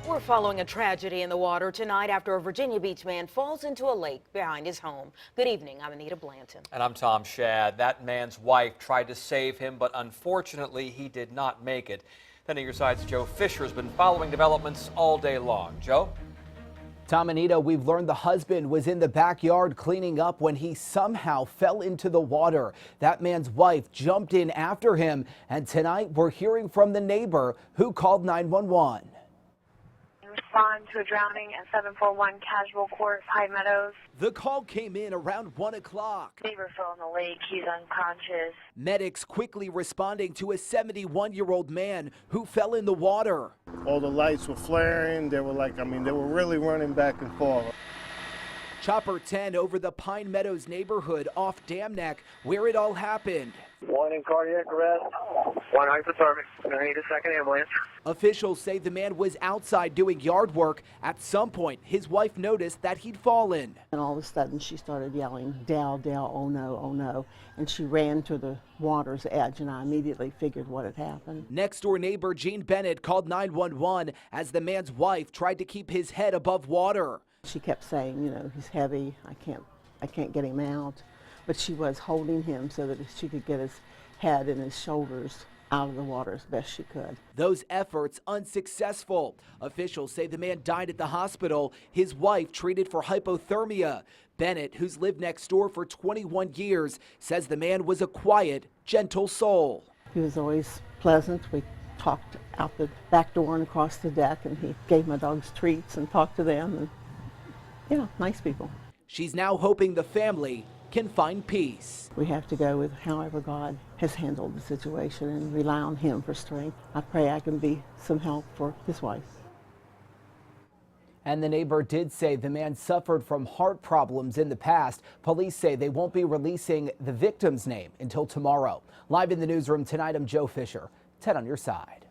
We're following a tragedy in the water tonight after a Virginia Beach man falls into a lake behind his home. Good evening, I'm Anita Blanton. And I'm Tom Shad. That man's wife tried to save him, but unfortunately he did not make it. Then at your side's Joe Fisher has been following developments all day long. Joe? Tom, Anita, we've learned the husband was in the backyard cleaning up when he somehow fell into the water. That man's wife jumped in after him, and tonight we're hearing from the neighbor who called 911. Respond to a drowning at 741 Casual Court, Pine Meadows. The call came in around 1 o'clock. Neighbor fell in the lake. He's unconscious. Medics quickly responding to a 71-year-old man who fell in the water. All the lights were flaring. They were they were really running back and forth. Chopper 10 over the Pine Meadows neighborhood off Dam Neck, where it all happened. One in cardiac arrest, one hypothermic. I need a second ambulance. Officials say the man was outside doing yard work. At some point, his wife noticed that he'd fallen. And all of a sudden, she started yelling, "Dal, Dal, oh no, oh no." And she ran to the water's edge, and I immediately figured what had happened. Next door neighbor Jean Bennett called 911 as the man's wife tried to keep his head above water. She kept saying, you know, he's heavy, I can't get him out. But she was holding him so that she could get his head and his shoulders out of the water as best she could. Those efforts unsuccessful. Officials say the man died at the hospital, his wife treated for hypothermia. Bennett, who's lived next door for 21 years, says the man was a quiet, gentle soul. He was always pleasant. We talked out the back door and across the deck, and he gave my dogs treats and talked to them. And yeah, nice people. She's now hoping the family can find peace. We have to go with however God has handled the situation and rely on Him for strength. I pray I can be some help for his wife. And the neighbor did say the man suffered from heart problems in the past. Police say they won't be releasing the victim's name until tomorrow. Live in the newsroom tonight, I'm Joe Fisher. 10 on your side.